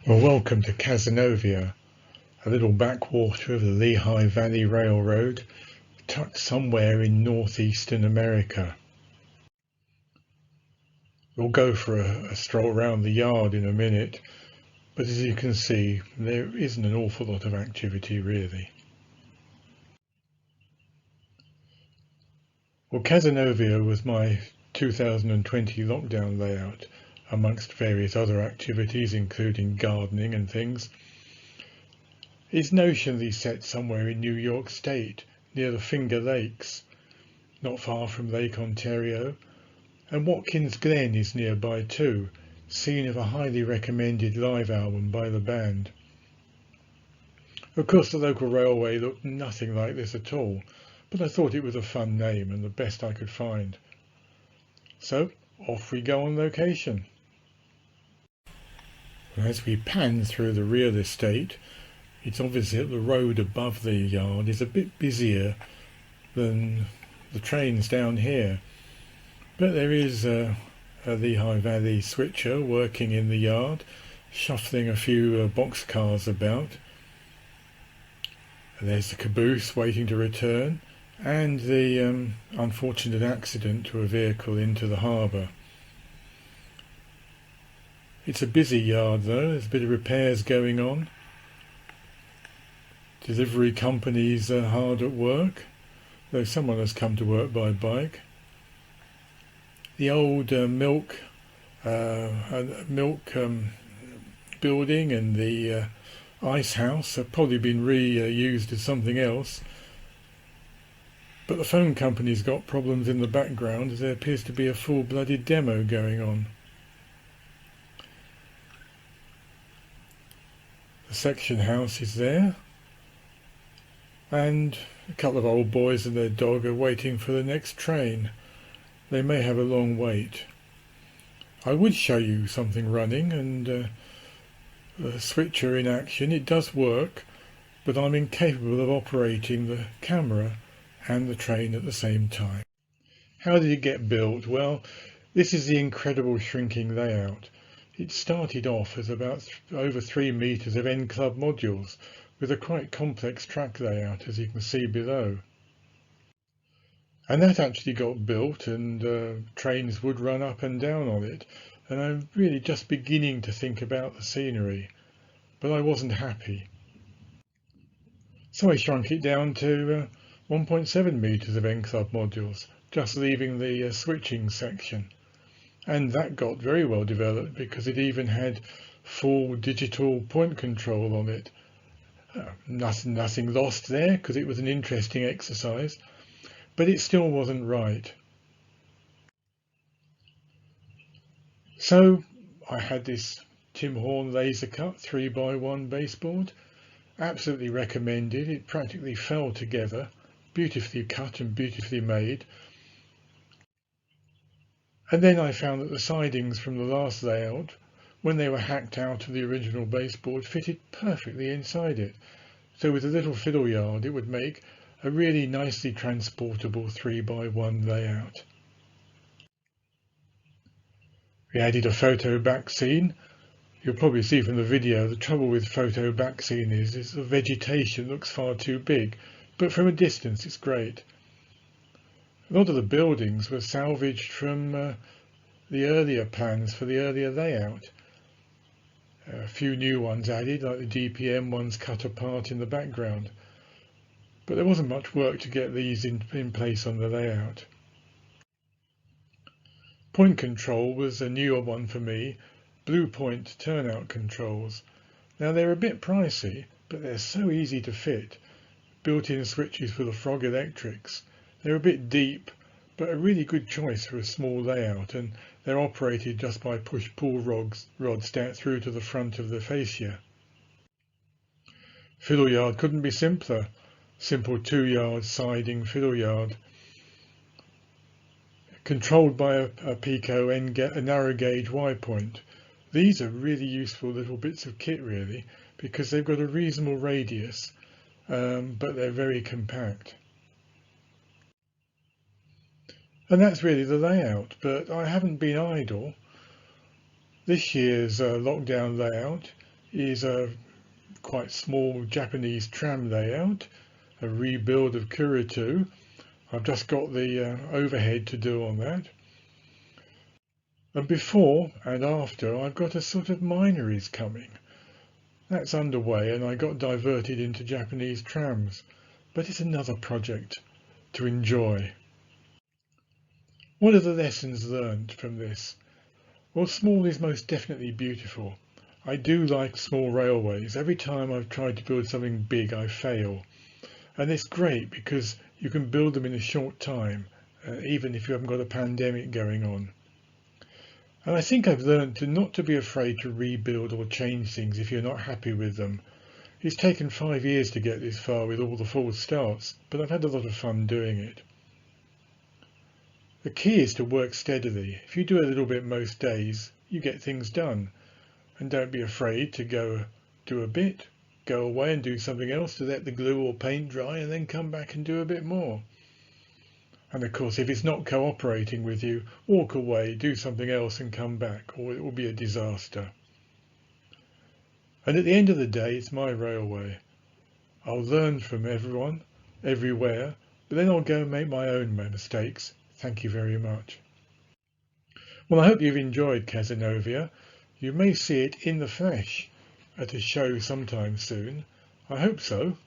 Well, welcome to CAZENOVIA, a little backwater of the Lehigh Valley Railroad, tucked somewhere in northeastern America. We'll go for a stroll around the yard in a minute, but as you can see, there isn't an awful lot of activity really. Well, CAZENOVIA was my 2020 lockdown layout, amongst various other activities, including gardening and things. It's notionally set somewhere in New York State, near the Finger Lakes, not far from Lake Ontario, and Watkins Glen is nearby too, scene of a highly recommended live album by the band. Of course the local railway looked nothing like this at all, but I thought it was a fun name and the best I could find. So off we go on location. As we pan through the real estate, it's obvious that the road above the yard is a bit busier than the trains down here. But there is a Lehigh Valley switcher working in the yard, shuffling a few boxcars about. There's the caboose waiting to return, and the unfortunate accident to a vehicle into the harbour. It's a busy yard though, there's a bit of repairs going on. Delivery companies are hard at work, though someone has come to work by bike. The old milk building and the ice house have probably been reused as something else. But the phone company's got problems in the background as there appears to be a full-blooded demo going on. The section house is there, and a couple of old boys and their dog are waiting for the next train. They may have a long wait. I would show you something running and a switcher in action. It does work, but I'm incapable of operating the camera and the train at the same time. How did it get built? Well, this is the incredible shrinking layout. It started off as about over 3 meters of N-Club modules with a quite complex track layout, as you can see below. And that actually got built, and trains would run up and down on it. And I'm really just beginning to think about the scenery, but I wasn't happy. So I shrunk it down to 1.7 meters of N-Club modules, just leaving the switching section. And that got very well developed because it even had full digital point control on it. Nothing lost there because it was an interesting exercise, but it still wasn't right. So I had this Tim Horn laser cut 3x1 baseboard, absolutely recommended. It practically fell together, beautifully cut and beautifully made. And then I found that the sidings from the last layout, when they were hacked out of the original baseboard, fitted perfectly inside it. So with a little fiddle yard, it would make a really nicely transportable 3x1 layout. We added a photo back scene. You'll probably see from the video, the trouble with photo back scene is the vegetation looks far too big, but from a distance it's great. A lot of the buildings were salvaged from the earlier plans for the earlier layout. A few new ones added, like the DPM ones cut apart in the background. But there wasn't much work to get these in place on the layout. Point control was a newer one for me, Blue Point turnout controls. Now they're a bit pricey, but they're so easy to fit. Built-in switches for the Frog Electrics. They're a bit deep, but a really good choice for a small layout, and they're operated just by push-pull rods down through to the front of the fascia. Fiddle yard couldn't be simpler. Simple 2-yard siding fiddle yard. Controlled by a Pico a narrow gauge Y point. These are really useful little bits of kit really, because they've got a reasonable radius, but they're very compact. And that's really the layout, but I haven't been idle. This year's lockdown layout is a quite small Japanese tram layout, a rebuild of Kuritu. I've just got the overhead to do on that. And before and after, I've got a sort of minories coming. That's underway, and I got diverted into Japanese trams, but it's another project to enjoy. What are the lessons learned from this? Well, small is most definitely beautiful. I do like small railways. Every time I've tried to build something big, I fail. And it's great because you can build them in a short time, even if you haven't got a pandemic going on. And I think I've learned to not to be afraid to rebuild or change things if you're not happy with them. It's taken 5 years to get this far with all the false starts, but I've had a lot of fun doing it. The key is to work steadily. If you do a little bit most days, you get things done. And don't be afraid to go do a bit, go away and do something else to let the glue or paint dry, and then come back and do a bit more. And of course, if it's not cooperating with you, walk away, do something else and come back, or it will be a disaster. And at the end of the day, it's my railway. I'll learn from everyone, everywhere, but then I'll go and make my own mistakes. Thank you very much. Well, I hope you've enjoyed CAZENOVIA. You may see it in the flesh at a show sometime soon. I hope so.